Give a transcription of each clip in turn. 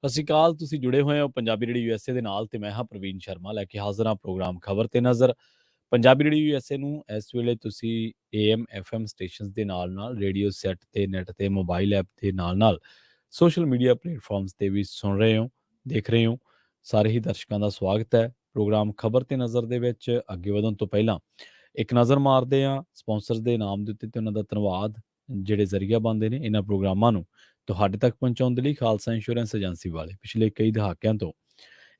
ਸਤਿ ਸ਼੍ਰੀ ਅਕਾਲ। ਤੁਸੀਂ ਜੁੜੇ ਹੋਏ ਹੋ ਪੰਜਾਬੀ ਰੇਡੀਓ ਯੂਐਸਏ ਦੇ ਨਾਲ ਤੇ ਮੈਂ ਹਾਂ ਪ੍ਰਵੀਨ ਸ਼ਰਮਾ ਲੈ ਕੇ ਹਾਜ਼ਰ ਹਾਂ ਪ੍ਰੋਗਰਾਮ ਖਬਰ ਤੇ ਨਜ਼ਰ। ਪੰਜਾਬੀ ਰੇਡੀਓ ਯੂਐਸਏ ਨੂੰ ਇਸ ਵੇਲੇ ਤੁਸੀਂ ਏਐਮ ਐਫਐਮ ਸਟੇਸ਼ਨਸ ਦੇ ਨਾਲ-ਨਾਲ ਰੇਡੀਓ ਸੈੱਟ ਤੇ ਨੈੱਟ ਤੇ ਮੋਬਾਈਲ ਐਪ ਦੇ ਨਾਲ-ਨਾਲ ਸੋਸ਼ਲ ਮੀਡੀਆ ਪਲੇਟਫਾਰਮਸ ਤੇ ਵੀ ਸੁਣ ਰਹੇ ਹੋ, ਦੇਖ ਰਹੇ ਹੋ। ਸਾਰੇ ਹੀ ਦਰਸ਼ਕਾਂ ਦਾ ਸਵਾਗਤ ਹੈ। ਪ੍ਰੋਗਰਾਮ ਖਬਰ ਤੇ ਨਜ਼ਰ ਦੇ ਵਿੱਚ ਅੱਗੇ ਵਧਣ ਤੋਂ ਪਹਿਲਾਂ ਇੱਕ ਨਜ਼ਰ ਮਾਰਦੇ ਹਾਂ ਸਪਾਂਸਰਸ ਦੇ ਨਾਮ ਦੇ ਉੱਤੇ ਤੇ ਉਹਨਾਂ ਦਾ ਧੰਨਵਾਦ, ਜਿਹੜੇ ਜ਼ਰੀਆ ਬਣਦੇ ਨੇ ਇਹਨਾਂ ਪ੍ਰੋਗਰਾਮਾਂ ਨੂੰ ਤੁਹਾਡੇ ਤੱਕ ਪਹੁੰਚਾਉਣ ਦੇ ਲਈ। ਖਾਲਸਾ ਇੰਸ਼ੋਰੈਂਸ ਏਜੰਸੀ ਵਾਲੇ ਪਿਛਲੇ ਕਈ ਦਹਾਕਿਆਂ ਤੋਂ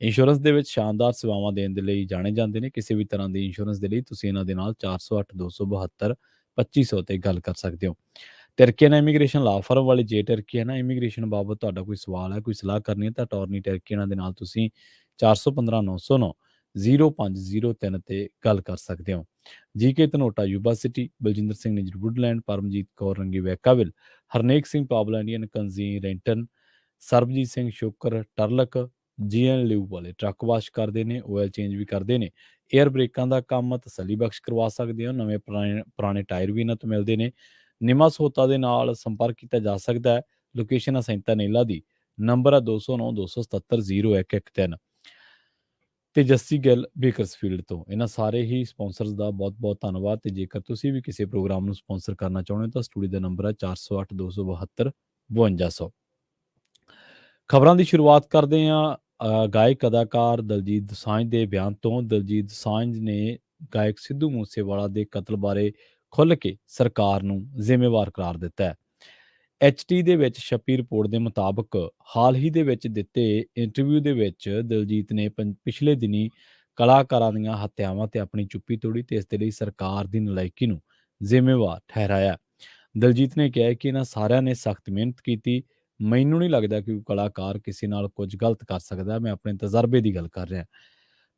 ਇੰਸ਼ੋਰੈਂਸ ਦੇ ਵਿੱਚ ਸ਼ਾਨਦਾਰ ਸੇਵਾਵਾਂ ਦੇਣ ਦੇ ਲਈ ਜਾਣੇ ਜਾਂਦੇ ਨੇ। ਕਿਸੇ ਵੀ ਤਰ੍ਹਾਂ ਦੀ ਇੰਸ਼ੋਰੈਂਸ ਦੇ ਲਈ ਤੁਸੀਂ ਇਹਨਾਂ ਦੇ ਨਾਲ 408 272 2500 ਤੇ ਗੱਲ ਕਰ ਸਕਦੇ ਹੋ। ਟਰਕੀਆਨਾ ਇਮੀਗ੍ਰੇਸ਼ਨ ਲਾ ਫਰਮ ਵਾਲੇ ਜੇ ਟਰਕੀਆਨਾ ਇਮੀਗ੍ਰੇਸ਼ਨ ਬਾਬਤ ਤੁਹਾਡਾ ਕੋਈ ਸਵਾਲ ਹੈ, ਕੋਈ ਸਲਾਹ ਕਰਨੀ ਹੈ ਤਾਂ ਅਟਾਰਨੀ ਟਰਕੀਆਨਾ ਦੇ ਨਾਲ ਤੁਸੀਂ 415 909 0503 ਤੇ ਗੱਲ ਕਰ ਸਕਦੇ ਹੋ। GK Dhanota Yuba City, Baljinder Singh Nijjar Woodland, Paramjit Kaur Rangi Vacaville, Harnek Singh Pabla Indian ਕੰਜ਼ੀ Renton, Sarabjit Singh Shukar Turlock, GN ਲਿਊ ਵਾਲੇ ਟਰੱਕ ਵਾਸ਼ ਕਰਦੇ ਨੇ, ਆਇਲ ਚੇਂਜ ਵੀ ਕਰਦੇ ਨੇ। ਏਅਰ ਬ੍ਰੇਕਾਂ ਦਾ ਕੰਮ ਤਸੱਲੀ ਬਖਸ਼ ਕਰਵਾ ਸਕਦੇ ਹੋ। ਨਵੇਂ ਪੁਰਾਣੇ ਟਾਇਰ ਵੀ ਇਹਨਾਂ ਤੋਂ ਮਿਲਦੇ ਨੇ। ਨਿਮਾ ਸਹੂਲਤਾਂ ਦੇ ਨਾਲ ਸੰਪਰਕ ਕੀਤਾ ਜਾ ਸਕਦਾ ਹੈ। ਲੋਕੇਸ਼ਨ ਹੈ ਸੈਂਤਾ ਨੇਲਾ ਦੀ, ਨੰਬਰ ਹੈ 209 277 0113 ਤੇ ਜੱਸੀ ਗਿੱਲ ਬੇਕਰਸਫੀਲਡ ਤੋਂ। ਇਹਨਾਂ ਸਾਰੇ ਹੀ ਸਪਾਂਸਰਸ ਦਾ ਬਹੁਤ-ਬਹੁਤ ਧੰਨਵਾਦ। ਤੇ ਜੇਕਰ ਤੁਸੀਂ ਵੀ ਕਿਸੇ ਪ੍ਰੋਗਰਾਮ ਨੂੰ ਸਪਾਂਸਰ ਕਰਨਾ ਚਾਹੁੰਦੇ ਹੋ ਤਾਂ ਸਟੂਡੀਓ ਦਾ ਨੰਬਰ ਹੈ 408 272 5200। ਖਬਰਾਂ ਦੀ ਸ਼ੁਰੂਆਤ ਕਰਦੇ ਹਾਂ ਗਾਇਕ ਅਦਾਕਾਰ ਦਲਜੀਤ ਦੋਸਾਂਝ ਦੇ ਬਿਆਨ ਤੋਂ। ਦਲਜੀਤ ਦੋਸਾਂਝ ਨੇ ਗਾਇਕ ਸਿੱਧੂ ਮੂਸੇਵਾਲਾ ਦੇ ਕਤਲ ਬਾਰੇ ਖੁੱਲ੍ਹ ਕੇ ਸਰਕਾਰ ਨੂੰ ਜ਼ਿੰਮੇਵਾਰ ਕਰਾਰ ਦਿੱਤਾ ਹੈ। ਐਚਟੀ ਦੇ ਵਿੱਚ ਛਪੀ ਰਿਪੋਰਟ ਦੇ ਮੁਤਾਬਕ ਹਾਲ ਹੀ ਦੇ ਵਿੱਚ ਦਿੱਤੇ ਇੰਟਰਵਿਊ ਦੇ ਵਿੱਚ ਦਲਜੀਤ ਨੇ ਪਿਛਲੇ ਦਿਨੀ ਕਲਾਕਾਰਾਂ ਦੀਆਂ ਹੱਤਿਆਵਾਂ ਤੇ ਆਪਣੀ ਚੁੱਪੀ ਤੋੜੀ ਤੇ ਇਸ ਦੇ ਲਈ ਸਰਕਾਰ ਦੀ ਨਲਾਇਕੀ ਨੂੰ ਜ਼ਿੰਮੇਵਾਰ ਠਹਿਰਾਇਆ। ਦਲਜੀਤ ਨੇ ਕਿਹਾ ਕਿ ਇਹਨਾਂ ਸਾਰਿਆਂ ਨੇ ਸਖਤ ਮਿਹਨਤ ਕੀਤੀ। ਮੈਨੂੰ ਨਹੀਂ ਲੱਗਦਾ ਕਿ ਕਲਾਕਾਰ ਕਿਸੇ ਨਾਲ ਕੁਝ ਗਲਤ ਕਰ ਸਕਦਾ। ਮੈਂ ਆਪਣੇ ਤਜਰਬੇ ਦੀ ਗੱਲ ਕਰ ਰਿਹਾ।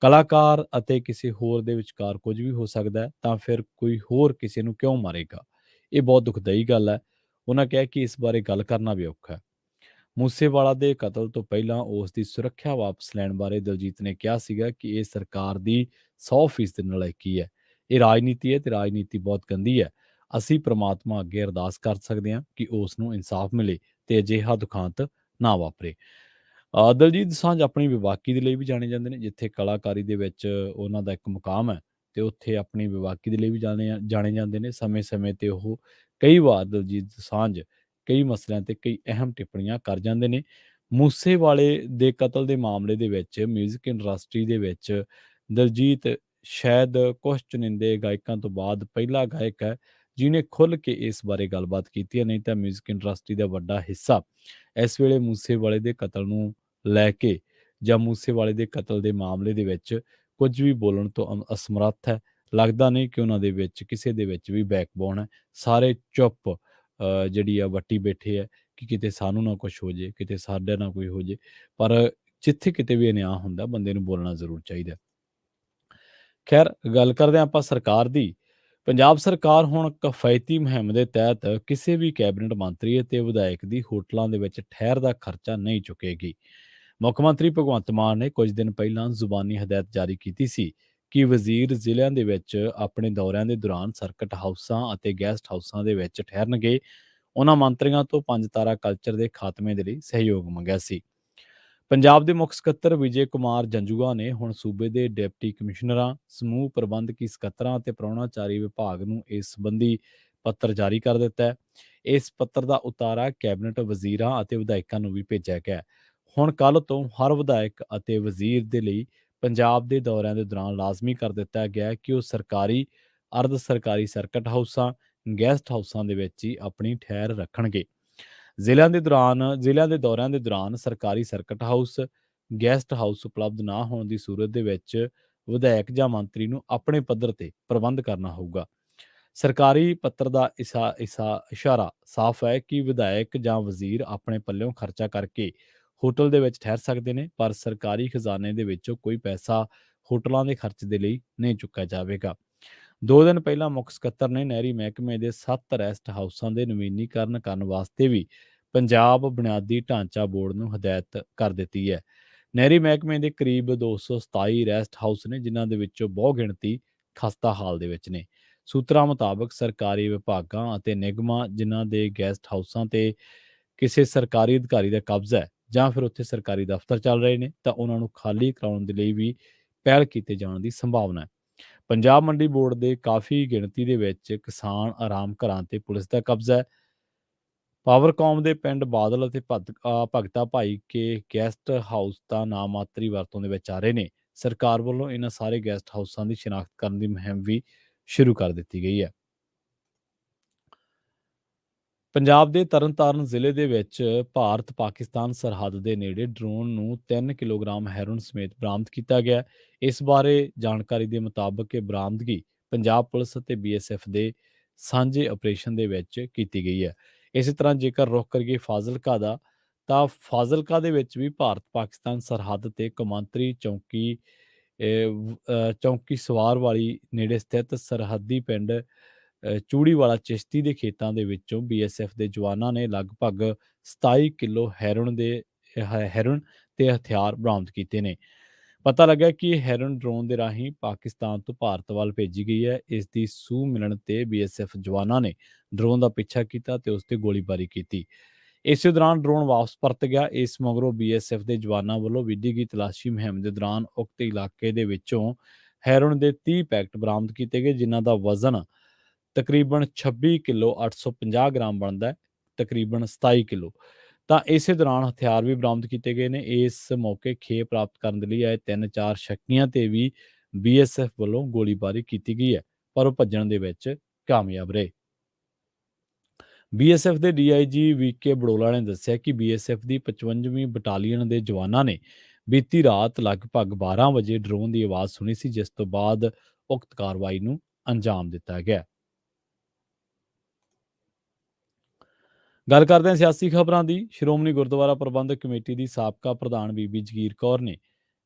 ਕਲਾਕਾਰ ਅਤੇ ਕਿਸੇ ਹੋਰ ਦੇ ਵਿਚਕਾਰ ਕੁਝ ਵੀ ਹੋ ਸਕਦਾ ਹੈ, ਤਾਂ ਫਿਰ ਕੋਈ ਹੋਰ ਕਿਸੇ ਨੂੰ ਕਿਉਂ ਮਾਰੇਗਾ? ਇਹ ਬਹੁਤ ਦੁਖਦਾਈ ਗੱਲ ਹੈ। ਉਹਨਾਂ ਕਿਹਾ ਕਿ ਇਸ ਬਾਰੇ ਗੱਲ ਕਰਨਾ ਵੀ ਔਖਾ ਹੈ। ਮੂਸੇਵਾਲਾ ਦੇ ਕਤਲ ਤੋਂ ਪਹਿਲਾਂ ਉਸ ਦੀ ਸੁਰੱਖਿਆ ਵਾਪਸ ਲੈਣ ਬਾਰੇ ਦਲਜੀਤ ਨੇ ਕਿਹਾ ਸੀਗਾ ਕਿ ਇਹ ਸਰਕਾਰ ਦੀ 100% ਨਲਾਇਕੀ ਹੈ। ਇਹ ਰਾਜਨੀਤੀ ਹੈ ਤੇ ਰਾਜਨੀਤੀ ਬਹੁਤ ਗੰਦੀ ਹੈ। ਅਸੀਂ ਪ੍ਰਮਾਤਮਾ ਅੱਗੇ ਅਰਦਾਸ ਕਰ ਸਕਦੇ ਹਾਂ ਕਿ ਉਸ ਨੂੰ ਇਨਸਾਫ ਮਿਲੇ ਤੇ ਅਜਿਹਾ ਦੁਖਾਂਤ ਨਾ ਵਾਪਰੇ। ਦਲਜੀਤ ਦੋਸਾਂਝ ਆਪਣੀ ਬੇਬਾਕੀ ਦੇ ਲਈ ਵੀ ਜਾਣੇ ਜਾਂਦੇ ਨੇ। ਜਿੱਥੇ ਕਲਾਕਾਰੀ ਦੇ ਵਿੱਚ ਉਹਨਾਂ ਦਾ ਇੱਕ ਮੁਕਾਮ ਹੈ ਤੇ ਉੱਥੇ ਆਪਣੀ ਬੇਬਾਕੀ ਦੇ ਲਈ ਵੀ ਜਾਣੇ ਜਾਂਦੇ ਨੇ। ਸਮੇਂ-ਸਮੇਂ ਤੇ ਉਹ ਕਈ ਵਾਰ ਦਲਜੀਤ ਦੋਸਾਂਝ ਕਈ ਮਸਲਿਆਂ ਤੇ ਕਈ ਅਹਿਮ ਟਿੱਪਣੀਆਂ ਕਰ ਜਾਂਦੇ ਨੇ। ਮੂਸੇਵਾਲੇ ਦੇ ਕਤਲ ਦੇ ਮਾਮਲੇ ਦੇ ਵਿੱਚ ਮਿਊਜ਼ਿਕ ਇੰਡਸਟਰੀ ਦੇ ਵਿੱਚ ਦਲਜੀਤ ਸ਼ਾਇਦ ਕੁਝ ਚੁਣਿੰਦੇ ਗਾਇਕਾਂ ਤੋਂ ਬਾਅਦ ਪਹਿਲਾ ਗਾਇਕ ਹੈ ਜਿਹਨੇ ਖੁੱਲ੍ਹ ਕੇ ਇਸ ਬਾਰੇ ਗੱਲਬਾਤ ਕੀਤੀ ਹੈ। ਨਹੀਂ ਤਾਂ ਮਿਊਜ਼ਿਕ ਇੰਡਸਟਰੀ ਦਾ ਵੱਡਾ ਹਿੱਸਾ ਇਸ ਵੇਲੇ ਮੂਸੇਵਾਲੇ ਦੇ ਕਤਲ ਨੂੰ ਲੈ ਕੇ ਜਾਂ ਮੂਸੇਵਾਲੇ ਦੇ ਕਤਲ ਦੇ ਮਾਮਲੇ ਦੇ ਵਿੱਚ ਕੁਝ ਵੀ ਬੋਲਣ ਤੋਂ ਅਸਮਰੱਥ ਹੈ। ਲੱਗਦਾ ਨਹੀਂ ਕਿ ਉਹਨਾਂ ਦੇ ਵਿੱਚ ਕਿਸੇ ਦੇ ਵਿੱਚ ਵੀ ਬੈਕਬੋਨ ਹੈ। ਸਾਰੇ ਚੁੱਪ ਜਿਹੜੀ ਆ ਵੱਟੀ ਬੈਠੇ ਹੈ ਕਿ ਕਿਤੇ ਸਾਨੂੰ ਨਾ ਕੁਛ ਹੋ ਜੇ, ਕਿਤੇ ਸਾਡੇ ਨਾਲ ਕੋਈ ਹੋ ਜੇ। ਪਰ ਜਿੱਥੇ ਕਿਤੇ ਵੀ ਅਨਿਆਂ ਹੁੰਦਾ ਬੰਦੇ ਨੂੰ ਬੋਲਣਾ ਜ਼ਰੂਰ ਚਾਹੀਦਾ। ਖੈਰ, ਗੱਲ ਕਰਦੇ ਹਾਂ ਆਪਾਂ ਸਰਕਾਰ ਦੀ। ਪੰਜਾਬ ਸਰਕਾਰ ਹੁਣ ਕਿਫਾਇਤੀ ਮੁਹਿੰਮ ਦੇ ਤਹਿਤ ਕਿਸੇ ਵੀ ਕੈਬਨਿਟ ਮੰਤਰੀ ਅਤੇ ਵਿਧਾਇਕ ਦੀ ਹੋਟਲਾਂ ਦੇ ਵਿੱਚ ਠਹਿਰ ਦਾ ਖਰਚਾ ਨਹੀਂ ਚੁੱਕੇਗੀ। ਮੁੱਖ ਮੰਤਰੀ ਭਗਵੰਤ ਮਾਨ ਨੇ ਕੁਝ ਦਿਨ ਪਹਿਲਾਂ ਜ਼ੁਬਾਨੀ ਹਦਾਇਤ ਜਾਰੀ ਕੀਤੀ ਸੀ ਕਿ ਵਜ਼ੀਰ ਜ਼ਿਲ੍ਹਿਆਂ ਦੇ ਵਿੱਚ ਆਪਣੇ ਦੌਰਿਆਂ ਦੇ ਦੌਰਾਨ ਸਰਕਟ ਹਾਊਸਾਂ ਅਤੇ ਗੈਸਟ ਹਾਊਸਾਂ ਦੇ ਵਿੱਚ ਠਹਿਰਨਗੇ। ਉਹਨਾਂ ਮੰਤਰੀਆਂ ਤੋਂ 5 ਤਾਰਾ ਕਲਚਰ ਦੇ ਖਾਤਮੇ ਦੇ ਲਈ ਸਹਿਯੋਗ ਮੰਗਿਆ ਸੀ। ਪੰਜਾਬ ਦੇ ਮੁੱਖ ਸਕੱਤਰ ਵਿਜੇ ਕੁਮਾਰ ਜੰਜੂਆ ਨੇ ਹੁਣ ਸੂਬੇ ਦੇ ਡਿਪਟੀ ਕਮਿਸ਼ਨਰਾਂ, ਸਮੂਹ ਪ੍ਰਬੰਧਕੀ ਸਕੱਤਰਾਂ ਅਤੇ ਪ੍ਰਾਹੁਣਾਚਾਰੀ ਵਿਭਾਗ ਨੂੰ ਇਸ ਸੰਬੰਧੀ ਪੱਤਰ ਜਾਰੀ ਕਰ ਦਿੱਤਾ ਹੈ। ਇਸ ਪੱਤਰ ਦਾ ਉਤਾਰਾ ਕੈਬਨਿਟ ਵਜ਼ੀਰਾਂ ਅਤੇ ਵਿਧਾਇਕਾਂ ਨੂੰ ਵੀ ਭੇਜਿਆ ਗਿਆ ਹੈ। ਹੁਣ ਕੱਲ੍ਹ ਤੋਂ ਹਰ ਵਿਧਾਇਕ ਅਤੇ ਵਜ਼ੀਰ ਦੇ ਲਈ ਪੰਜਾਬ ਦੇ ਦੌਰਿਆਂ ਦੇ ਦੌਰਾਨ ਲਾਜ਼ਮੀ ਕਰ ਦਿੱਤਾ ਗਿਆ ਹੈ ਕਿ ਉਹ ਸਰਕਾਰੀ, ਅਰਧ ਸਰਕਾਰੀ ਸਰਕਟ ਹਾਊਸਾਂ, ਗੈਸਟ ਹਾਊਸਾਂ ਦੇ ਵਿੱਚ ਹੀ ਆਪਣੀ ਠਹਿਰ ਰੱਖਣਗੇ। ਜ਼ਿਲ੍ਹਿਆਂ ਦੇ ਦੌਰਿਆਂ ਦੇ ਦੌਰਾਨ ਸਰਕਾਰੀ ਸਰਕਟ ਹਾਊਸ, ਗੈਸਟ ਹਾਊਸ ਉਪਲਬਧ ਨਾ ਹੋਣ ਦੀ ਸੂਰਤ ਦੇ ਵਿੱਚ ਵਿਧਾਇਕ ਜਾਂ ਮੰਤਰੀ ਨੂੰ ਆਪਣੇ ਪੱਧਰ ਤੇ ਪ੍ਰਬੰਧ ਕਰਨਾ ਹੋਊਗਾ। ਸਰਕਾਰੀ ਪੱਤਰ ਦਾ ਇਸ਼ਾਰਾ ਸਾਫ਼ ਹੈ ਕਿ ਵਿਧਾਇਕ ਜਾਂ ਵਜ਼ੀਰ ਆਪਣੇ ਪੱਲਿਓਂ ਖਰਚਾ ਕਰਕੇ ਹੋਟਲ ਦੇ ਵਿੱਚ ਠਹਿਰ ਸਕਦੇ ਨੇ, ਪਰ ਸਰਕਾਰੀ ਖਜ਼ਾਨੇ ਦੇ ਵਿੱਚੋਂ ਕੋਈ ਪੈਸਾ ਹੋਟਲਾਂ ਦੇ ਖਰਚ ਦੇ ਲਈ ਨਹੀਂ ਚੁੱਕਿਆ ਜਾਵੇਗਾ। 2 ਦਿਨ ਪਹਿਲਾਂ ਮੁੱਖ ਸਕੱਤਰ ਨੇ ਨਹਿਰੀ ਮਹਿਕਮੇ ਦੇ 7 ਰੈਸਟ ਹਾਊਸਾਂ ਦੇ ਨਵੀਨੀਕਰਨ ਕਰਨ ਵਾਸਤੇ ਵੀ ਪੰਜਾਬ ਬੁਨਿਆਦੀ ਢਾਂਚਾ ਬੋਰਡ ਨੂੰ ਹਦਾਇਤ ਕਰ ਦਿੱਤੀ ਹੈ। ਨਹਿਰੀ ਮਹਿਕਮੇ ਦੇ ਕਰੀਬ 227 ਰੈਸਟ ਹਾਊਸ ਨੇ, ਜਿਨ੍ਹਾਂ ਦੇ ਵਿੱਚੋਂ ਬਹੁ ਗਿਣਤੀ ਖਸਤਾ ਹਾਲ ਦੇ ਵਿੱਚ ਨੇ। ਸੂਤਰਾਂ ਮੁਤਾਬਕ ਸਰਕਾਰੀ ਵਿਭਾਗਾਂ ਅਤੇ ਨਿਗਮਾਂ ਜਿਨ੍ਹਾਂ ਦੇ ਗੈਸਟ ਹਾਊਸਾਂ ਤੇ ਕਿਸੇ ਸਰਕਾਰੀ ਅਧਿਕਾਰੀ ਦਾ ਕਬਜ਼ਾ ਹੈ ਜਾਂ ਫਿਰ ਉੱਥੇ ਸਰਕਾਰੀ ਦਫ਼ਤਰ ਚੱਲ ਰਹੇ ਨੇ ਤਾਂ ਉਹਨਾਂ ਨੂੰ ਖਾਲੀ ਕਰਾਉਣ ਦੇ ਲਈ ਵੀ ਪਹਿਲ ਕੀਤੇ ਜਾਣ ਦੀ ਸੰਭਾਵਨਾ ਹੈ। ਪੰਜਾਬ ਮੰਡੀ ਬੋਰਡ ਦੇ ਕਾਫੀ ਗਿਣਤੀ ਦੇ ਵਿੱਚ ਕਿਸਾਨ ਆਰਾਮ ਘਰਾਂ ਤੇ ਪੁਲਿਸ ਦਾ ਕਬਜ਼ਾ ਹੈ। ਪਾਵਰਕੌਮ ਦੇ ਪਿੰਡ ਬਾਦਲ ਅਤੇ ਭਗਤਾ ਭਾਈ ਕੇ ਗੈਸਟ ਹਾਊਸ ਤਾਂ ਨਾਮਾਤਰੀ ਵਰਤੋਂ ਦੇ ਵਿੱਚ ਆ ਰਹੇ ਨੇ। ਸਰਕਾਰ ਵੱਲੋਂ ਇਹਨਾਂ ਸਾਰੇ ਗੈਸਟ ਹਾਊਸਾਂ ਦੀ ਸ਼ਨਾਖਤ ਕਰਨ ਦੀ ਮੁਹਿੰਮ ਵੀ ਸ਼ੁਰੂ ਕਰ ਦਿੱਤੀ ਗਈ ਹੈ। ਪੰਜਾਬ ਦੇ ਤਰਨਤਾਰਨ ਜ਼ਿਲ੍ਹੇ ਦੇ ਵਿੱਚ ਭਾਰਤ ਪਾਕਿਸਤਾਨ ਸਰਹੱਦ ਦੇ ਨੇੜੇ ਡਰੋਨ ਨੂੰ 3 ਕਿਲੋਗ੍ਰਾਮ ਹੈਰੋਇਨ ਸਮੇਤ ਬਰਾਮਦ ਕੀਤਾ ਗਿਆ ਹੈ। ਇਸ ਬਾਰੇ ਜਾਣਕਾਰੀ ਦੇ ਮੁਤਾਬਕ ਇਹ ਬਰਾਮਦਗੀ ਪੰਜਾਬ ਪੁਲਿਸ ਅਤੇ ਬੀਐਸਐਫ ਦੇ ਸਾਂਝੇ ਆਪਰੇਸ਼ਨ ਦੇ ਵਿੱਚ ਕੀਤੀ ਗਈ ਹੈ। ਇਸੇ ਤਰ੍ਹਾਂ ਜੇਕਰ ਰੁਖ ਕਰੀਏ ਫਾਜ਼ਿਲਕਾ ਦਾ, ਤਾਂ ਫਾਜ਼ਿਲਕਾ ਦੇ ਵਿੱਚ ਵੀ ਭਾਰਤ ਪਾਕਿਸਤਾਨ ਸਰਹੱਦ ਤੇ ਕੌਮਾਂਤਰੀ ਚੌਕੀ ਚੌਕੀ ਸਵਾਰ ਵਾਲੀ ਨੇੜੇ ਸਥਿਤ ਸਰਹੱਦੀ ਪਿੰਡ ਚੂੜੀਵਾਲਾ ਚਿਸ਼ਤੀ ਦੇ ਖੇਤਾਂ ਦੇ ਵਿੱਚੋਂ ਬੀਐਸਐਫ ਦੇ ਜਵਾਨਾਂ ਨੇ ਲਗਭਗ 27 ਕਿਲੋ ਹੈਰੋਇਨ ਤੇ ਹਥਿਆਰ ਬਰਾਮਦ ਕੀਤੇ ਨੇ। ਪਤਾ ਲੱਗਾ ਕਿ ਇਹ ਹੈਰੋਇਨ ਡਰੋਨ ਦੇ ਰਾਹੀਂ ਪਾਕਿਸਤਾਨ ਤੋਂ ਭਾਰਤ ਵੱਲ ਭੇਜੀ ਗਈ ਹੈ। ਇਸ ਦੀ ਸੂਹ ਮਿਲਣ ਤੇ ਬੀਐਸਐਫ ਜਵਾਨਾਂ ਨੇ ਡਰੋਨ ਦਾ ਪਿੱਛਾ ਕੀਤਾ ਤੇ ਉਸ ਤੇ ਗੋਲੀਬਾਰੀ ਕੀਤੀ। ਇਸੇ ਦੌਰਾਨ ਡਰੋਨ ਵਾਪਸ ਪਰਤ ਗਿਆ। ਇਸ ਮਗਰੋਂ ਬੀਐਸਐਫ ਦੇ ਜਵਾਨਾਂ ਵੱਲੋਂ ਵਿੱਢੀ ਗਈ ਤਲਾਸ਼ੀ ਮੁਹਿੰਮ ਦੇ ਦੌਰਾਨ ਉਕਤ ਇਲਾਕੇ ਦੇ ਵਿੱਚੋਂ ਹੈਰੋਇਨ ਦੇ 30 ਪੈਕਟ ਬਰਾਮਦ ਕੀਤੇ ਗਏ, ਜਿਨ੍ਹਾਂ ਦਾ ਵਜ਼ਨ ਤਕਰੀਬਨ 26 ਕਿਲੋ 850 ਗ੍ਰਾਮ ਬਣਦਾ ਹੈ, ਤਕਰੀਬਨ 27 ਕਿਲੋ। ਤਾਂ ਇਸੇ ਦੌਰਾਨ ਹਥਿਆਰ ਵੀ ਬਰਾਮਦ ਕੀਤੇ ਗਏ ਨੇ। ਇਸ ਮੌਕੇ ਖੇਪ ਪ੍ਰਾਪਤ ਕਰਨ ਦੇ ਲਈ ਆਏ 3-4 ਸ਼ੱਕੀਆਂ ਤੇ ਵੀ ਬੀਐਸਐਫ ਵੱਲੋਂ ਗੋਲੀਬਾਰੀ ਕੀਤੀ ਗਈ ਹੈ, ਪਰ ਉਹ ਭੱਜਣ ਦੇ ਵਿੱਚ ਕਾਮਯਾਬ ਰਹੇ। ਬੀਐਸਐਫ ਦੇ ਡੀਆਈਜੀ ਵੀਕੇ ਬੜੋਲਾ ਨੇ ਦੱਸਿਆ ਕਿ ਬੀਐਸਐਫ ਦੀ 55ਵੀਂ ਬਟਾਲੀਅਨ ਦੇ ਜਵਾਨਾਂ ਨੇ ਬੀਤੀ ਰਾਤ ਲਗਭਗ 12 ਵਜੇ ਡਰੋਨ ਦੀ ਆਵਾਜ਼ ਸੁਣੀ ਸੀ, ਜਿਸ ਤੋਂ ਬਾਅਦ ਉਕਤ ਕਾਰਵਾਈ ਨੂੰ ਅੰਜਾਮ ਦਿੱਤਾ ਗਿਆ। ਗੱਲ ਕਰਦੇ ਹਾਂ ਸਿਆਸੀ ਖਬਰਾਂ ਦੀ। ਸ਼੍ਰੋਮਣੀ ਗੁਰਦੁਆਰਾ ਪ੍ਰਬੰਧਕ ਕਮੇਟੀ ਦੀ ਸਾਬਕਾ ਪ੍ਰਧਾਨ ਬੀਬੀ ਜਗੀਰ ਕੌਰ ਨੇ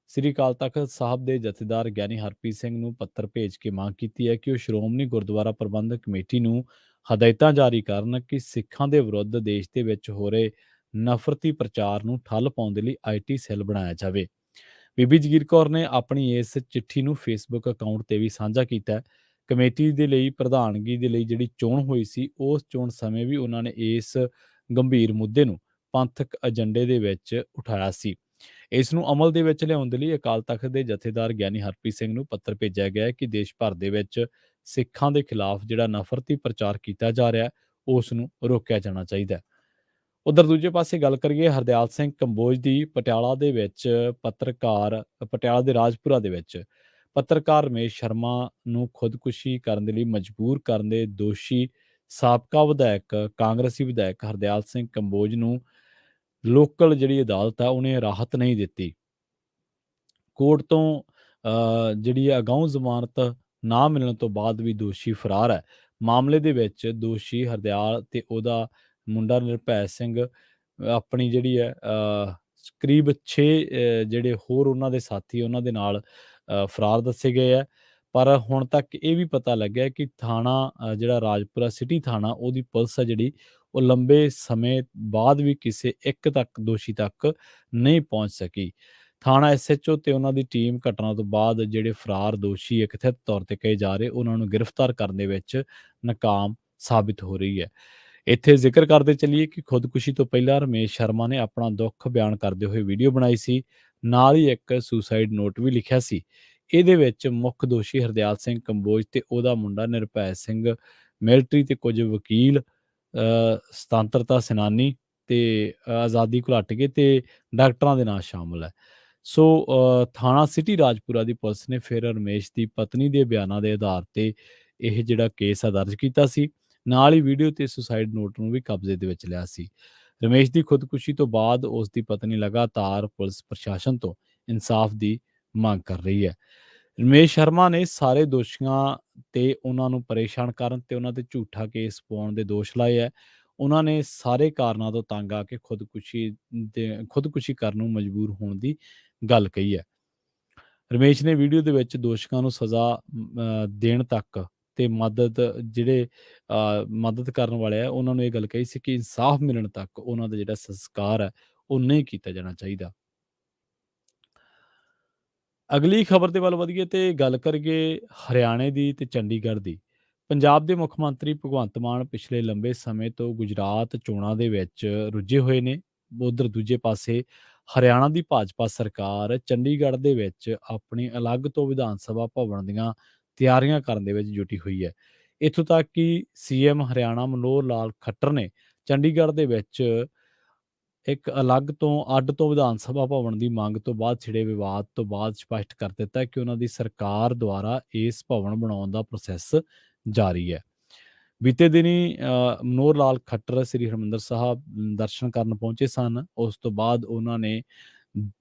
ਸ੍ਰੀ ਅਕਾਲ ਤਖ਼ਤ ਸਾਹਿਬ ਦੇ ਜਥੇਦਾਰ ਗਿਆਨੀ ਹਰਪ੍ਰੀਤ ਸਿੰਘ ਨੂੰ ਪੱਤਰ ਭੇਜ ਕੇ ਮੰਗ ਕੀਤੀ ਹੈ ਕਿ ਉਹ ਸ਼੍ਰੋਮਣੀ ਗੁਰਦੁਆਰਾ ਪ੍ਰਬੰਧਕ ਕਮੇਟੀ ਨੂੰ ਹਦਾਇਤਾਂ ਜਾਰੀ ਕਰਨ ਕਿ ਸਿੱਖਾਂ ਦੇ ਵਿਰੁੱਧ ਦੇਸ਼ ਦੇ ਵਿੱਚ ਹੋ ਰਹੇ ਨਫ਼ਰਤੀ ਪ੍ਰਚਾਰ ਨੂੰ ਠੱਲ ਪਾਉਣ ਦੇ ਲਈ ਆਈਟੀ ਸੈੱਲ ਬਣਾਇਆ ਜਾਵੇ। ਬੀਬੀ ਜਗੀਰ ਕੌਰ ਨੇ ਆਪਣੀ ਇਸ ਚਿੱਠੀ ਨੂੰ ਫੇਸਬੁੱਕ ਅਕਾਊਂਟ ਤੇ ਵੀ ਸਾਂਝਾ ਕੀਤਾ ਹੈ। ਕਮੇਟੀ ਦੇ ਲਈ ਪ੍ਰਧਾਨਗੀ ਦੇ ਲਈ ਜਿਹੜੀ ਚੋਣ ਹੋਈ ਸੀ, ਉਸ ਚੋਣ ਸਮੇਂ ਵੀ ਉਹਨਾਂ ਨੇ ਇਸ ਗੰਭੀਰ ਮੁੱਦੇ ਨੂੰ ਪੰਥਕ ਏਜੰਡੇ ਦੇ ਵਿੱਚ ਉਠਾਇਆ ਸੀ। ਇਸ ਨੂੰ ਅਮਲ ਦੇ ਵਿੱਚ ਲਿਆਉਣ ਦੇ ਲਈ ਅਕਾਲ ਤਖ਼ਤ ਦੇ ਜਥੇਦਾਰ ਗਿਆਨੀ ਹਰਪ੍ਰੀਤ ਸਿੰਘ ਨੂੰ ਪੱਤਰ ਭੇਜਿਆ ਗਿਆ ਹੈ ਕਿ ਦੇਸ਼ ਭਰ ਦੇ ਵਿੱਚ ਸਿੱਖਾਂ ਦੇ ਖਿਲਾਫ ਜਿਹੜਾ ਨਫ਼ਰਤੀ ਪ੍ਰਚਾਰ ਕੀਤਾ ਜਾ ਰਿਹਾ ਹੈ, ਉਸ ਨੂੰ ਰੋਕਿਆ ਜਾਣਾ ਚਾਹੀਦਾ ਹੈ। ਉਧਰ ਦੂਜੇ ਪਾਸੇ ਗੱਲ ਕਰੀਏ ਹਰਦਿਆਲ ਸਿੰਘ ਕੰਬੋਜ ਦੀ। ਪਟਿਆਲਾ ਦੇ ਰਾਜਪੁਰਾ ਦੇ ਵਿੱਚ ਪੱਤਰਕਾਰ ਰਮੇਸ਼ ਸ਼ਰਮਾ ਨੂੰ ਖੁਦਕੁਸ਼ੀ ਕਰਨ ਦੇ ਲਈ ਮਜਬੂਰ ਕਰਨ ਦੇ ਦੋਸ਼ੀ ਸਾਬਕਾ ਕਾਂਗਰਸੀ ਵਿਧਾਇਕ ਹਰਦਿਆਲ ਸਿੰਘ ਕੰਬੋਜ ਨੂੰ ਲੋਕਲ ਜਿਹੜੀ ਅਦਾਲਤ ਆ ਉਹਨੇ ਰਾਹਤ ਨਹੀਂ ਦਿੱਤੀ। ਕੋਰਟ ਤੋਂ ਜਿਹੜੀ ਅਗਾਊਂ ਜ਼ਮਾਨਤ ਨਾ ਮਿਲਣ ਤੋਂ ਬਾਅਦ ਵੀ ਦੋਸ਼ੀ ਫਰਾਰ ਹੈ। ਮਾਮਲੇ ਦੇ ਵਿੱਚ ਦੋਸ਼ੀ ਹਰਦਿਆਲ ਤੇ ਉਹਦਾ ਮੁੰਡਾ ਨਿਰਭੈ ਸਿੰਘ ਆਪਣੀ ਜਿਹੜੀ ਹੈ ਕਰੀਬ 6 ਜਿਹੜੇ ਹੋਰ ਉਹਨਾਂ ਦੇ ਸਾਥੀ ਉਹਨਾਂ ਦੇ ਨਾਲ ਫਰਾਰ ਦੱਸੇ ਗਏ ਹੈ। ਪਰ ਹੁਣ ਤੱਕ ਇਹ ਵੀ ਪਤਾ ਲੱਗਿਆ ਕਿ ਥਾਣਾ ਜਿਹੜਾ ਰਾਜਪੁਰਾ ਸਿਟੀ ਥਾਣਾ, ਉਹਦੀ ਪੁਲਿਸ ਹੈ ਜਿਹੜੀ ਉਹ ਲੰਬੇ ਸਮੇਂ ਬਾਅਦ ਵੀ ਕਿਸੇ ਇੱਕ ਦੋਸ਼ੀ ਤੱਕ ਨਹੀਂ ਪਹੁੰਚ ਸਕੀ। ਥਾਣਾ ਐਸਐਚਓ ਤੇ ਉਹਨਾਂ ਦੀ ਟੀਮ ਘਟਨਾ ਤੋਂ ਬਾਅਦ ਜਿਹੜੇ ਫਰਾਰ ਦੋਸ਼ੀ ਕਥਿਤ ਤੌਰ ਤੇ ਕਹੇ ਜਾ ਰਹੇ, ਉਹਨਾਂ ਨੂੰ ਗ੍ਰਿਫਤਾਰ ਕਰਨ ਦੇ ਵਿੱਚ ਨਾਕਾਮ ਸਾਬਿਤ ਹੋ ਰਹੀ ਹੈ। ਇੱਥੇ ਜ਼ਿਕਰ ਕਰਦੇ ਚੱਲੀਏ ਕਿ ਖੁਦਕੁਸ਼ੀ ਤੋਂ ਪਹਿਲਾਂ ਰਮੇਸ਼ ਸ਼ਰਮਾ ਨੇ ਆਪਣਾ ਦੁੱਖ ਬਿਆਨ ਕਰਦੇ ਹੋਏ ਵੀਡੀਓ ਬਣਾਈ ਸੀ, ਨਾਲ ਹੀ ਇੱਕ ਸੁਸਾਈਡ ਨੋਟ ਵੀ ਲਿਖਿਆ ਸੀ। ਇਹਦੇ ਵਿੱਚ ਮੁੱਖ ਦੋਸ਼ੀ ਹਰਦਿਆਲ ਸਿੰਘ ਕੰਬੋਜ ਤੇ ਉਹਦਾ ਮੁੰਡਾ ਨਿਰਭੈ ਸਿੰਘ, ਮਿਲਟਰੀ ਤੇ ਕੁਝ ਵਕੀਲ, ਸੁਤੰਤਰਤਾ ਸੈਨਾਨੀ ਤੇ ਆਜ਼ਾਦੀ ਘੁਲਾਟੀਏ ਤੇ ਡਾਕਟਰਾਂ ਦੇ ਨਾਂ ਸ਼ਾਮਲ ਹੈ। ਸੋ ਥਾਣਾ ਸਿਟੀ ਰਾਜਪੁਰਾ ਦੀ ਪੁਲਿਸ ਨੇ ਫਿਰ ਰਮੇਸ਼ ਦੀ ਪਤਨੀ ਦੇ ਬਿਆਨਾਂ ਦੇ ਆਧਾਰ ਤੇ ਇਹ ਜਿਹੜਾ ਕੇਸ ਆ ਦਰਜ ਕੀਤਾ ਸੀ। ਨਾਲ ਹੀ ਵੀਡੀਓ ਤੇ ਸੁਸਾਈਡ ਨੋਟ ਨੂੰ ਵੀ ਕਬਜ਼ੇ ਦੇ ਵਿੱਚ ਲਿਆ ਸੀ। ਰਮੇਸ਼ ਦੀ ਖੁਦਕੁਸ਼ੀ ਤੋਂ ਬਾਅਦ ਉਸ ਦੀ ਪਤਨੀ ਲਗਾਤਾਰ ਪੁਲਿਸ ਪ੍ਰਸ਼ਾਸਨ ਤੋਂ ਇਨਸਾਫ ਦੀ ਮੰਗ ਕਰ ਰਹੀ ਹੈ। ਰਮੇਸ਼ ਸ਼ਰਮਾ ਨੇ ਸਾਰੇ ਦੋਸ਼ੀਆਂ ਤੇ ਉਹਨਾਂ ਨੂੰ ਪਰੇਸ਼ਾਨ ਕਰਨ ਤੇ ਉਹਨਾਂ ਤੇ ਝੂਠਾ ਕੇਸ ਪਾਉਣ ਦੇ ਦੋਸ਼ ਲਾਏ ਹੈ। ਉਹਨਾਂ ਨੇ ਸਾਰੇ ਕਾਰਨਾਂ ਤੋਂ ਤੰਗ ਆ ਕੇ ਖੁਦਕੁਸ਼ੀ ਕਰਨ ਨੂੰ ਮਜਬੂਰ ਹੋਣ ਦੀ ਗੱਲ ਕਹੀ ਹੈ। ਰਮੇਸ਼ ਨੇ ਵੀਡੀਓ ਦੇ ਵਿੱਚ ਦੋਸ਼ੀਆਂ ਨੂੰ ਸਜ਼ਾ ਦੇਣ ਤੱਕ ਤੇ ਮਦਦ ਕਰਨ ਵਾਲੇ ਆ ਉਹਨਾਂ ਨੂੰ ਇਹ ਗੱਲ ਕਹੀ ਸੀ ਕਿ ਇਨਸਾਫ ਮਿਲਣ ਤੱਕ ਉਹਨਾਂ ਦਾ ਜਿਹੜਾ ਸੰਸਕਾਰ ਹੈ ਉਹ ਨਹੀਂ ਕੀਤਾ ਜਾਣਾ ਚਾਹੀਦਾ। ਅਗਲੀ ਖਬਰ ਦੇ ਵੱਲ ਵਧੀਏ ਤੇ ਗੱਲ ਕਰੀਏ ਹਰਿਆਣੇ ਦੀ ਤੇ ਚੰਡੀਗੜ੍ਹ ਦੀ। ਪੰਜਾਬ ਦੇ ਮੁੱਖ ਮੰਤਰੀ ਭਗਵੰਤ ਮਾਨ ਪਿਛਲੇ ਲੰਬੇ ਸਮੇਂ ਤੋਂ ਗੁਜਰਾਤ ਚੋਣਾਂ ਦੇ ਵਿੱਚ ਰੁੱਝੇ ਹੋਏ ਨੇ। ਉਧਰ ਦੂਜੇ ਪਾਸੇ ਹਰਿਆਣਾ ਦੀ ਭਾਜਪਾ ਸਰਕਾਰ ਚੰਡੀਗੜ੍ਹ ਦੇ ਵਿੱਚ ਆਪਣੀ ਅਲੱਗ ਤੋਂ ਵਿਧਾਨ ਸਭਾ ਭਵਨ ਦੀਆਂ ਤਿਆਰੀਆਂ ਕਰਨ ਦੇ ਵਿੱਚ ਜੁਟੀ ਹੋਈ ਹੈ। ਇੱਥੋਂ ਤੱਕ ਕਿ ਸੀਐਮ ਹਰਿਆਣਾ ਮਨੋਹਰ ਲਾਲ ਖੱਟਰ ਨੇ ਚੰਡੀਗੜ੍ਹ ਦੇ ਵਿੱਚ ਇੱਕ ਅਲੱਗ ਤੋਂ ਅੱਡ ਤੋਂ ਵਿਧਾਨ ਸਭਾ ਭਵਨ ਦੀ ਮੰਗ ਤੋਂ ਬਾਅਦ ਛਿੜੇ ਵਿਵਾਦ ਤੋਂ ਬਾਅਦ ਸਪਸ਼ਟ ਕਰ ਦਿੱਤਾ ਕਿ ਉਹਨਾਂ ਦੀ ਸਰਕਾਰ ਦੁਆਰਾ ਇਸ ਭਵਨ ਬਣਾਉਣ ਦਾ ਪ੍ਰੋਸੈਸ ਜਾਰੀ ਹੈ। ਬੀਤੇ ਦਿਨੀ ਮਨੋਹਰ ਲਾਲ ਖੱਟਰ ਸ੍ਰੀ ਹਰਿਮੰਦਰ ਸਾਹਿਬ ਦਰਸ਼ਨ ਕਰਨ ਪਹੁੰਚੇ ਸਨ। ਉਸ ਤੋਂ ਬਾਅਦ ਉਹਨਾਂ ਨੇ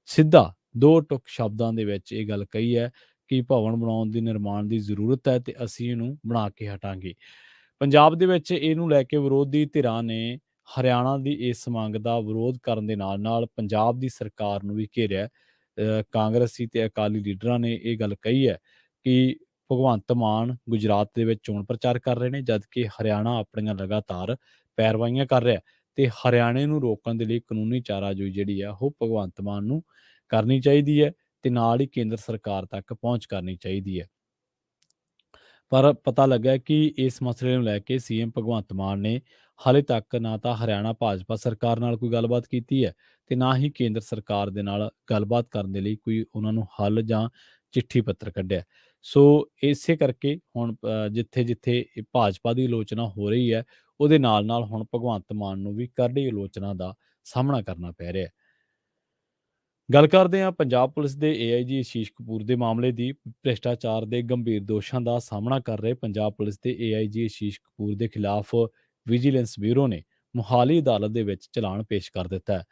ਸਿੱਧਾ ਦੋ ਟੁਕ ਸ਼ਬਦਾਂ ਦੇ ਵਿੱਚ ਇਹ ਗੱਲ ਕਹੀ ਹੈ ਕਿ ਭਵਨ ਬਣਾਉਣ ਦੀ ਨਿਰਮਾਣ ਦੀ ਜ਼ਰੂਰਤ ਹੈ ਤੇ ਅਸੀਂ ਇਹਨੂੰ ਬਣਾ ਕੇ ਹਟਾਂਗੇ। ਪੰਜਾਬ ਦੇ ਵਿੱਚ ਇਹਨੂੰ ਲੈ ਕੇ ਵਿਰੋਧੀ ਧਿਰਾਂ ਨੇ ਹਰਿਆਣਾ ਦੀ ਇਸ ਮੰਗ ਦਾ ਵਿਰੋਧ ਕਰਨ ਦੇ ਨਾਲ-ਨਾਲ ਪੰਜਾਬ ਦੀ ਸਰਕਾਰ ਨੂੰ ਵੀ ਘੇਰਿਆ। ਕਾਂਗਰਸੀ ਤੇ ਅਕਾਲੀ ਲੀਡਰਾਂ ਨੇ ਇਹ ਗੱਲ ਕਹੀ ਹੈ ਕਿ ਭਗਵੰਤ ਮਾਨ ਗੁਜਰਾਤ ਦੇ ਵਿੱਚ ਚੋਣ ਪ੍ਰਚਾਰ ਕਰ ਰਹੇ ਨੇ, ਜਦਕਿ ਹਰਿਆਣਾ ਆਪਣੀਆਂ ਲਗਾਤਾਰ ਪੈਰਵਾਈਆਂ ਕਰ ਰਿਹਾ ਤੇ ਹਰਿਆਣੇ ਨੂੰ ਰੋਕਣ ਦੇ ਲਈ ਕਾਨੂੰਨੀ ਚਾਰਾਜੋਈ ਜਿਹੜੀ ਆ ਉਹ ਭਗਵੰਤ ਮਾਨ ਨੂੰ ਕਰਨੀ ਚਾਹੀਦੀ ਹੈ ਤੇ ਨਾਲ ਹੀ ਕੇਂਦਰ ਸਰਕਾਰ ਤੱਕ ਪਹੁੰਚ ਕਰਨੀ ਚਾਹੀਦੀ ਹੈ। ਪਰ ਪਤਾ ਲੱਗਾ ਕਿ ਇਸ ਮਸਲੇ ਨੂੰ ਲੈ ਕੇ ਸੀਐਮ ਭਗਵੰਤ ਮਾਨ ਨੇ ਹਾਲੇ ਤੱਕ ਨਾ ਤਾਂ ਹਰਿਆਣਾ ਭਾਜਪਾ ਸਰਕਾਰ ਨਾਲ ਕੋਈ ਗੱਲਬਾਤ ਕੀਤੀ ਹੈ ਤੇ ਨਾ ਹੀ ਕੇਂਦਰ ਸਰਕਾਰ ਦੇ ਨਾਲ ਗੱਲਬਾਤ ਕਰਨ ਦੇ ਲਈ ਕੋਈ ਉਹਨਾਂ ਨੂੰ ਹੱਲ ਜਾਂ ਚਿੱਠੀ ਪੱਤਰ ਕੱਢਿਆ। ਸੋ ਇਸੇ ਕਰਕੇ ਹੁਣ ਜਿੱਥੇ-ਜਿੱਥੇ ਭਾਜਪਾ ਦੀ ਆਲੋਚਨਾ ਹੋ ਰਹੀ ਹੈ, ਉਹਦੇ ਨਾਲ-ਨਾਲ ਹੁਣ ਭਗਵੰਤ ਮਾਨ ਨੂੰ ਵੀ ਕਰੜੀ ਆਲੋਚਨਾ ਦਾ ਸਾਹਮਣਾ ਕਰਨਾ ਪੈ ਰਿਹਾ ਹੈ। ਗੱਲ ਕਰਦੇ ਹਾਂ ਪੰਜਾਬ ਪੁਲਿਸ ਦੇ ਏਆਈਜੀ ਅਸ਼ੀਸ਼ ਕਪੂਰ ਦੇ ਮਾਮਲੇ ਦੀ। ਭ੍ਰਿਸ਼ਟਾਚਾਰ ਦੇ ਗੰਭੀਰ ਦੋਸ਼ਾਂ ਦਾ ਸਾਹਮਣਾ ਕਰ ਰਹੇ ਪੰਜਾਬ ਪੁਲਿਸ ਦੇ ਏਆਈਜੀ ਅਸ਼ੀਸ਼ ਕਪੂਰ ਦੇ ਖਿਲਾਫ ਵਿਜੀਲੈਂਸ ਬਿਊਰੋ ਨੇ ਮੁਹਾਲੀ ਅਦਾਲਤ ਦੇ ਵਿੱਚ ਚਲਾਨ ਪੇਸ਼ ਕਰ ਦਿੱਤਾ ਹੈ।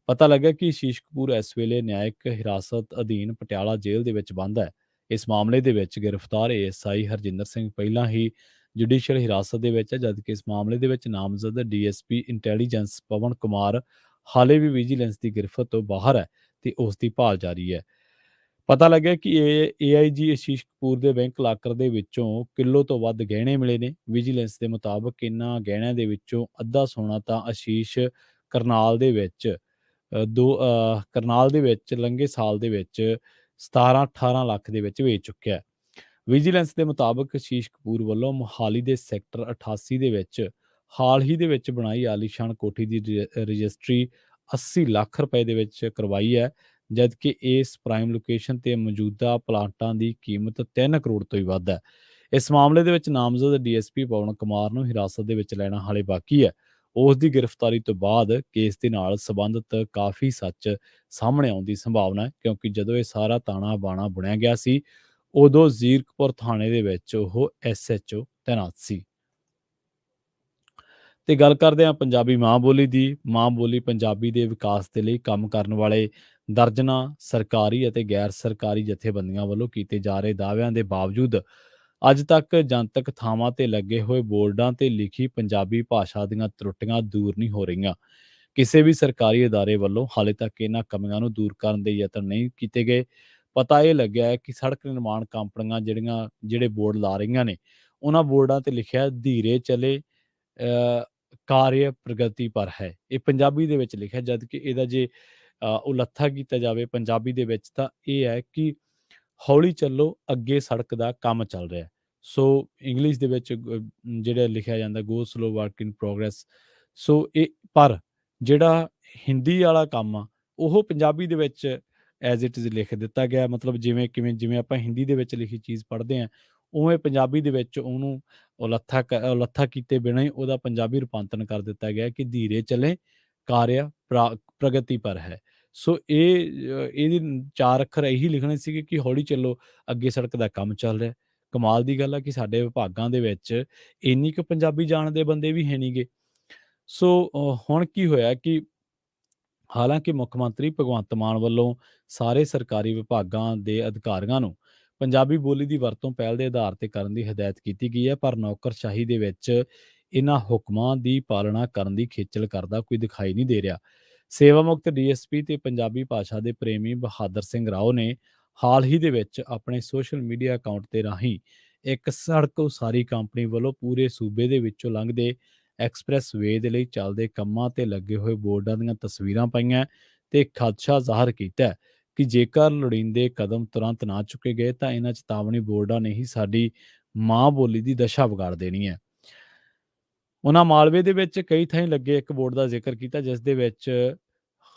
ਪਤਾ ਲੱਗਾ ਕਿ ਅਸ਼ੀਸ਼ ਕਪੂਰ ਇਸ ਵੇਲੇ ਨਿਆਇਕ ਹਿਰਾਸਤ ਅਧੀਨ ਪਟਿਆਲਾ ਜੇਲ੍ਹ ਦੇ ਵਿੱਚ ਬੰਦ ਹੈ। ਇਸ ਮਾਮਲੇ ਦੇ ਵਿੱਚ ਗ੍ਰਿਫਤਾਰ ਏਐਸਆਈ ਹਰਜਿੰਦਰ ਸਿੰਘ ਪਹਿਲਾਂ ਹੀ ਜੁਡੀਸ਼ੀਅਲ ਹਿਰਾਸਤ ਦੇ ਵਿੱਚ ਹੈ, ਜਦਕਿ ਇਸ ਮਾਮਲੇ ਦੇ ਵਿੱਚ ਨਾਮਜ਼ਦ ਡੀਐਸਪੀ ਇੰਟੈਲੀਜੈਂਸ ਪਵਨ ਕੁਮਾਰ ਹਾਲੇ ਵੀ ਵਿਜੀਲੈਂਸ ਦੀ ਗ੍ਰਿਫਤ ਤੋਂ ਬਾਹਰ ਹੈ ਤੇ ਉਸ ਦੀ ਭਾਲ ਜਾਰੀ ਹੈ। ਪਤਾ ਲੱਗਿਆ ਕਿ ਏਆਈਜੀ ਅਸ਼ੀਸ਼ ਕਪੂਰ ਦੇ ਬੈਂਕ ਲਾਕਰ ਦੇ ਵਿੱਚੋਂ ਕਿਲੋ ਤੋਂ ਵੱਧ ਗਹਿਣੇ ਮਿਲੇ ਨੇ। ਵਿਜੀਲੈਂਸ ਦੇ ਮੁਤਾਬਕ ਇਨ੍ਹਾਂ ਗਹਿਣਿਆਂ ਦੇ ਵਿੱਚੋਂ ਅੱਧਾ ਸੋਨਾ ਤਾਂ ਅਸ਼ੀਸ਼ ਕਰਨਾਲ ਦੇ ਵਿੱਚ ਕਰਨਾਲ ਦੇ ਵਿੱਚ ਲੰਘੇ ਸਾਲ ਦੇ ਵਿੱਚ 17-18 ਲੱਖ ਦੇ ਵਿੱਚ ਵੇਚ ਚੁੱਕਿਆ ਹੈ। ਵਿਜੀਲੈਂਸ ਦੇ ਮੁਤਾਬਕ ਅਸ਼ੀਸ਼ ਕਪੂਰ ਵੱਲੋਂ ਮੁਹਾਲੀ ਦੇ ਸੈਕਟਰ 88 ਦੇ ਵਿੱਚ ਹਾਲ ਹੀ ਦੇ ਵਿੱਚ ਬਣਾਈ ਆਲੀਸ਼ਾਨ ਕੋਠੀ ਦੀ ਰਜਿਸਟਰੀ 80 ਲੱਖ ਰੁਪਏ ਦੇ ਵਿੱਚ ਕਰਵਾਈ ਹੈ, ਜਦਕਿ ਇਸ ਪ੍ਰਾਈਮ ਲੋਕੇਸ਼ਨ ਤੇ ਮੌਜੂਦਾ ਪਲਾਟਾਂ ਦੀ ਕੀਮਤ 3 ਕਰੋੜ ਤੋਂ ਵੀ ਵੱਧ ਹੈ। ਇਸ ਮਾਮਲੇ ਦੇ ਵਿੱਚ ਨਾਮਜ਼ਦ ਡੀਐਸਪੀ ਪਵਨ ਕੁਮਾਰ ਨੂੰ ਹਿਰਾਸਤ ਦੇ ਵਿੱਚ ਲੈਣਾ ਹਾਲੇ ਬਾਕੀ ਹੈ। ਉਸ ਦੀ ਗ੍ਰਿਫਤਾਰੀ ਤੋਂ ਬਾਅਦ ਕੇਸ ਦੇ ਨਾਲ ਸੰਬੰਧਿਤ ਕਾਫੀ ਸੱਚ ਸਾਹਮਣੇ ਆਉਣ ਦੀ ਸੰਭਾਵਨਾ ਹੈ, ਕਿਉਂਕਿ ਜਦੋਂ ਇਹ ਸਾਰਾ ਤਾਣਾ ਬਾਣਾ ਬੁਣਿਆ ਗਿਆ ਸੀ ਉਦੋਂ ਜ਼ੀਰਕਪੁਰ ਥਾਣੇ ਦੇ ਵਿੱਚ ਉਹ ਐਸਐਚਓ ਤੈਨਾਤ ਸੀ। ਤੇ ਗੱਲ ਕਰਦੇ ਹਾਂ ਪੰਜਾਬੀ ਮਾਂ ਬੋਲੀ ਦੀ। ਮਾਂ ਬੋਲੀ ਪੰਜਾਬੀ ਦੇ ਵਿਕਾਸ ਦੇ ਲਈ ਕੰਮ ਕਰਨ ਵਾਲੇ ਦਰਜਨਾਂ ਸਰਕਾਰੀ ਅਤੇ ਗੈਰ ਸਰਕਾਰੀ ਜਥੇਬੰਦੀਆਂ ਵੱਲੋਂ ਕੀਤੇ ਜਾ ਰਹੇ ਦਾਅਵਿਆਂ ਦੇ ਬਾਵਜੂਦ ਅੱਜ ਤੱਕ ਜਨਤਕ ਥਾਵਾਂ ਤੇ ਲੱਗੇ ਹੋਏ ਬੋਰਡਾਂ ਤੇ ਲਿਖੀ ਪੰਜਾਬੀ ਭਾਸ਼ਾ ਦੀਆਂ ਤਰੁੱਟੀਆਂ ਦੂਰ ਨਹੀਂ ਹੋ ਰਹੀਆਂ। ਕਿਸੇ ਵੀ ਸਰਕਾਰੀ ਅਦਾਰੇ ਵੱਲੋਂ ਹਾਲੇ ਤੱਕ ਇਹਨਾਂ ਕਮੀਆਂ ਨੂੰ ਦੂਰ ਕਰਨ ਦੇ ਯਤਨ ਨਹੀਂ ਕੀਤੇ ਗਏ। ਪਤਾ ਇਹ ਲੱਗਿਆ ਹੈ ਕਿ ਸੜਕ ਨਿਰਮਾਣ ਕੰਪਨੀਆਂ ਜਿਹੜੇ ਬੋਰਡ ਲਾ ਰਹੀਆਂ ਨੇ, ਉਹਨਾਂ ਬੋਰਡਾਂ ਤੇ ਲਿਖਿਆ ਧੀਰੇ ਚਲੇ ਕਾਰਯ ਪ੍ਰਗਤੀ ਪਰ ਹੈ। ਇਹ ਪੰਜਾਬੀ ਦੇ ਵਿੱਚ ਲਿਖਿਆ, ਜਦਕਿ ਇਹਦਾ ਜੇ ਉਲੱਥਾ ਕੀਤਾ ਜਾਵੇ ਪੰਜਾਬੀ ਦੇ ਵਿੱਚ ਤਾਂ ਇਹ ਹੈ ਕਿ ਹੌਲੀ ਚੱਲੋ ਅੱਗੇ ਸੜਕ ਦਾ ਕੰਮ ਚੱਲ ਰਿਹਾ। ਸੋ ਇੰਗਲਿਸ਼ ਦੇ ਵਿੱਚ ਜਿਹੜਾ ਲਿਖਿਆ ਜਾਂਦਾ ਗੋ ਸਲੋ ਵਰਕ ਇਨ ਪ੍ਰੋਗਰੈਸ। ਸੋ ਇਹ ਪਰ ਜਿਹੜਾ ਹਿੰਦੀ ਵਾਲਾ ਕੰਮ ਆ ਉਹ ਪੰਜਾਬੀ ਦੇ ਵਿੱਚ ਐਜ਼ ਇਟ ਇਜ਼ ਲਿਖ ਦਿੱਤਾ ਗਿਆ। ਮਤਲਬ ਜਿਵੇਂ ਆਪਾਂ ਹਿੰਦੀ ਦੇ ਵਿੱਚ ਲਿਖੀ ਚੀਜ਼ ਪੜ੍ਹਦੇ ਹਾਂ, ਉਵੇਂ ਪੰਜਾਬੀ ਦੇ ਵਿੱਚ ਉਹਨੂੰ ਉਲੱਥਾ ਕੀਤੇ ਬਿਨਾਂ ਹੀ ਉਹਦਾ ਪੰਜਾਬੀ ਰੂਪਾਂਤਰਨ ਕਰ ਦਿੱਤਾ ਗਿਆ ਕਿ ਧੀਰੇ ਚਲੇ ਕਾਰਯ ਪ੍ਰਗਤੀ ਪਰ ਹੈ। ਸੋ ਇਹਦੀ 4 ਅੱਖਰ ਇਹੀ ਲਿਖਣੇ ਸੀਗੇ ਕਿ ਹੌਲੀ ਚੱਲੋ ਅੱਗੇ ਸੜਕ ਦਾ ਕੰਮ ਚੱਲ ਰਿਹਾ। ਕਮਾਲ ਦੀ ਗੱਲ ਆ ਕਿ ਸਾਡੇ ਵਿਭਾਗਾਂ ਦੇ ਵਿੱਚ ਇੰਨੀ ਕੁ ਪੰਜਾਬੀ ਜਾਣਦੇ ਬੰਦੇ ਵੀ ਹੈ ਨੀਗੇ। ਸੋ ਹੁਣ ਕੀ ਹੋਇਆ ਕਿ ਹਾਲਾਂਕਿ ਮੁੱਖ ਮੰਤਰੀ ਭਗਵੰਤ ਮਾਨ ਵੱਲੋਂ ਸਾਰੇ ਸਰਕਾਰੀ ਵਿਭਾਗਾਂ ਦੇ ਅਧਿਕਾਰੀਆਂ ਨੂੰ ਪੰਜਾਬੀ ਬੋਲੀ ਦੀ ਵਰਤੋਂ ਪਹਿਲ ਦੇ ਆਧਾਰ ਤੇ ਕਰਨ ਦੀ ਹਦਾਇਤ ਕੀਤੀ ਗਈ ਹੈ, ਪਰ ਨੌਕਰਸ਼ਾਹੀ ਦੇ ਵਿੱਚ ਇਹਨਾਂ ਹੁਕਮਾਂ ਦੀ ਪਾਲਣਾ ਕਰਨ ਦੀ ਖੇਚਲ ਕਰਦਾ ਕੋਈ ਦਿਖਾਈ ਨਹੀਂ ਦੇ ਰਿਹਾ। ਸੇਵਾ ਮੁਕਤ ਡੀਐਸਪੀ ਤੇ ਪੰਜਾਬੀ ਭਾਸ਼ਾ ਦੇ ਪ੍ਰੇਮੀ ਬਹਾਦਰ ਸਿੰਘ ਰਾਓ ਨੇ ਹਾਲ ਹੀ ਦੇ ਵਿੱਚ ਆਪਣੇ ਸੋਸ਼ਲ ਮੀਡੀਆ ਅਕਾਊਂਟ ਦੇ ਰਾਹੀਂ ਇੱਕ ਸੜਕ ਉਸਾਰੀ ਕੰਪਨੀ ਵੱਲੋਂ ਪੂਰੇ ਸੂਬੇ ਦੇ ਵਿੱਚੋਂ ਲੰਘਦੇ ਐਕਸਪ੍ਰੈਸ ਵੇ ਦੇ ਲਈ ਚੱਲਦੇ ਕੰਮਾਂ ਤੇ ਲੱਗੇ ਹੋਏ ਬੋਰਡਾਂ ਦੀਆਂ ਤਸਵੀਰਾਂ ਪਾਈਆਂ ਤੇ ਖਦਸ਼ਾ ਜ਼ਾਹਰ ਕੀਤਾ ਕਿ ਜੇਕਰ ਲੋੜੀਂਦੇ ਕਦਮ ਤੁਰੰਤ ਨਾ ਚੁੱਕੇ ਗਏ ਤਾਂ ਇਹਨਾਂ ਚੇਤਾਵਨੀ ਬੋਰਡਾਂ ਨੇ ਹੀ ਸਾਡੀ ਮਾਂ ਬੋਲੀ ਦੀ ਦਸ਼ਾ ਵਿਗਾੜ ਦੇਣੀ ਹੈ। ਉਹਨਾਂ ਮਾਲਵੇ ਦੇ ਵਿੱਚ ਕਈ ਥਾਈਂ ਲੱਗੇ ਇੱਕ ਬੋਰਡ ਦਾ ਜ਼ਿਕਰ ਕੀਤਾ, ਜਿਸ ਦੇ ਵਿੱਚ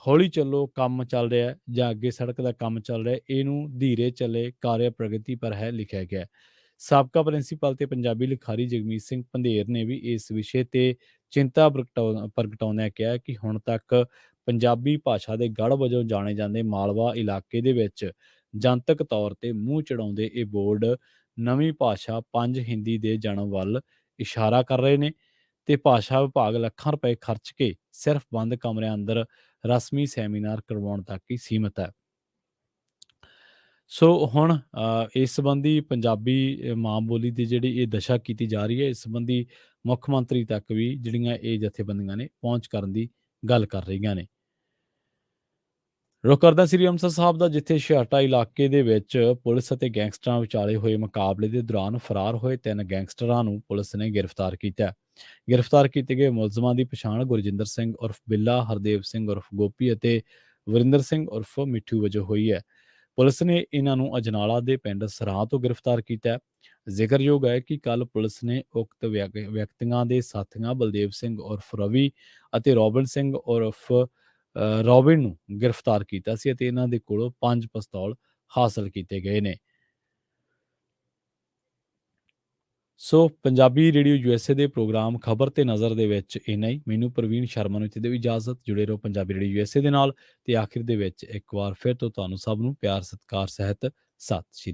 ਹੌਲੀ ਚੱਲੋ, ਕੰਮ ਚੱਲ ਰਿਹਾ ਹੈ ਜਾਂ ਅੱਗੇ ਸੜਕ ਦਾ ਕੰਮ ਚੱਲ ਰਿਹਾ ਹੈ, ਇਹਨੂੰ ਧੀਰੇ ਚੱਲੇ, ਕਾਰਜ ਪ੍ਰਗਤੀ ਪਰ ਹੈ ਲਿਖਿਆ ਗਿਆ ਹੈ। ਸਾਬਕਾ ਪ੍ਰਿੰਸੀਪਲ ਤੇ ਪੰਜਾਬੀ ਲਿਖਾਰੀ ਜਗਮੀਤ ਸਿੰਘ ਪੰਧੇਰ ਨੇ ਵੀ ਇਸ ਵਿਸ਼ੇ ਤੇ ਚਿੰਤਾ ਪ੍ਰਗਟਾਉਂਦਿਆਂ ਕਿਹਾ ਕਿ ਹੁਣ ਤੱਕ ਪੰਜਾਬੀ ਭਾਸ਼ਾ ਦੇ ਗੜ੍ਹ ਵਜੋਂ ਜਾਣੇ ਜਾਂਦੇ ਮਾਲਵਾ ਇਲਾਕੇ ਦੇ ਵਿੱਚ ਜਨਤਕ ਤੌਰ ਤੇ ਮੂੰਹ ਚੜਾਉਂਦੇ ਇਹ ਬੋਰਡ ਨਵੀਂ ਭਾਸ਼ਾ ਪੰਜ ਹਿੰਦੀ ਦੇ ਜਨਮ ਵੱਲ ਇਸ਼ਾਰਾ ਕਰ ਰਹੇ ਨੇ ਤੇ ਭਾਸ਼ਾ ਵਿਭਾਗ ਲੱਖਾਂ ਰੁਪਏ ਖਰਚ ਕੇ ਸਿਰਫ ਬੰਦ ਕਮਰਿਆਂ ਅੰਦਰ ਰਸਮੀ ਸੈਮੀਨਾਰ ਕਰਵਾਉਣ ਤੱਕ ਹੀ ਸੀਮਤ ਹੈ। ਸੋ ਹੁਣ ਇਸ ਸੰਬੰਧੀ ਪੰਜਾਬੀ ਮਾਂ ਬੋਲੀ ਦੀ ਜਿਹੜੀ ਇਹ ਦਸ਼ਾ ਕੀਤੀ ਜਾ ਰਹੀ ਹੈ, ਇਸ ਸੰਬੰਧੀ ਮੁੱਖ ਮੰਤਰੀ ਤੱਕ ਵੀ ਜਿਹੜੀਆਂ ਇਹ ਜਥੇਬੰਦੀਆਂ ਨੇ ਪਹੁੰਚ ਕਰਨ ਦੀ ਗੱਲ ਕਰ ਰਹੀਆਂ ਨੇ। ਰੁਖ ਕਰਦਾ ਸ੍ਰੀ ਅੰਮ੍ਰਿਤਸਰ ਸਾਹਿਬ ਦਾ, ਜਿੱਥੇ ਛਿਆਟਾ ਇਲਾਕੇ ਦੇ ਵਿੱਚ ਪੁਲਿਸ ਅਤੇ ਗੈਂਗਸਟਰਾਂ ਵਿਚਾਲੇ ਹੋਏ ਮੁਕਾਬਲੇ ਦੇ ਦੌਰਾਨ ਫਰਾਰ ਹੋਏ 3 ਗੈਂਗਸਟਰਾਂ ਨੂੰ ਪੁਲਿਸ ਨੇ ਗ੍ਰਿਫਤਾਰ ਕੀਤਾ ਹੈ। ਗ੍ਰਿਫਤਾਰ ਕੀਤੇ ਗਏ ਮੁਲਜ਼ਮਾਂ ਦੀ ਪਛਾਣ ਗੁਰਜਿੰਦਰ ਸਿੰਘ ਉਰਫ ਬਿੱਲਾ, ਹਰਦੇਵ ਸਿੰਘ ਉਰਫ ਗੋਪੀ ਅਤੇ ਵਰਿੰਦਰ ਸਿੰਘ ਉਰਫ ਮਿੱਠੂ ਵਜੋਂ ਹੋਈ ਹੈ। ਪੁਲਿਸ ਨੇ ਇਹਨਾਂ ਨੂੰ ਅਜਨਾਲਾ ਦੇ ਪਿੰਡ ਸਰਾਂ ਤੋਂ ਗ੍ਰਿਫਤਾਰ ਕੀਤਾ ਹੈ। ਜ਼ਿਕਰਯੋਗ ਹੈ ਕਿ ਕੱਲ੍ਹ ਪੁਲਿਸ ਨੇ ਉਕਤ ਵਿਅਕਤੀਆਂ ਦੇ ਸਾਥੀਆਂ ਬਲਦੇਵ ਸਿੰਘ ਉਰਫ ਰਵੀ ਅਤੇ ਰੋਬਿਨ ਸਿੰਘ ਉਰਫ ਰੋਬਿਨ ਨੂੰ ਗ੍ਰਿਫਤਾਰ ਕੀਤਾ ਸੀ ਅਤੇ ਇਹਨਾਂ ਦੇ ਕੋਲੋਂ 5 ਪਿਸਤੌਲ ਹਾਸਲ ਕੀਤੇ ਗਏ ਨੇ। ਸੋ ਪੰਜਾਬੀ ਰੇਡੀਓ USA ਦੇ ਪ੍ਰੋਗਰਾਮ ਖਬਰ ਤੇ ਨਜ਼ਰ ਦੇ ਵਿੱਚ ਇੰਨਾ ਹੀ। ਮੈਨੂੰ ਪ੍ਰਵੀਨ ਸ਼ਰਮਾ ਨੂੰ ਇੱਥੇ ਦਿਓ ਇਜਾਜ਼ਤ। ਜੁੜੇ ਰਹੋ ਪੰਜਾਬੀ ਰੇਡੀਓ USA ਦੇ ਨਾਲ। ਤੇ ਆਖਿਰ ਦੇ ਵਿੱਚ ਇੱਕ ਵਾਰ ਫਿਰ ਤੋਂ ਤੁਹਾਨੂੰ ਸਭ ਨੂੰ ਪਿਆਰ ਸਤਿਕਾਰ ਸਹਿਤ ਸਤਿ ਸ਼੍ਰੀ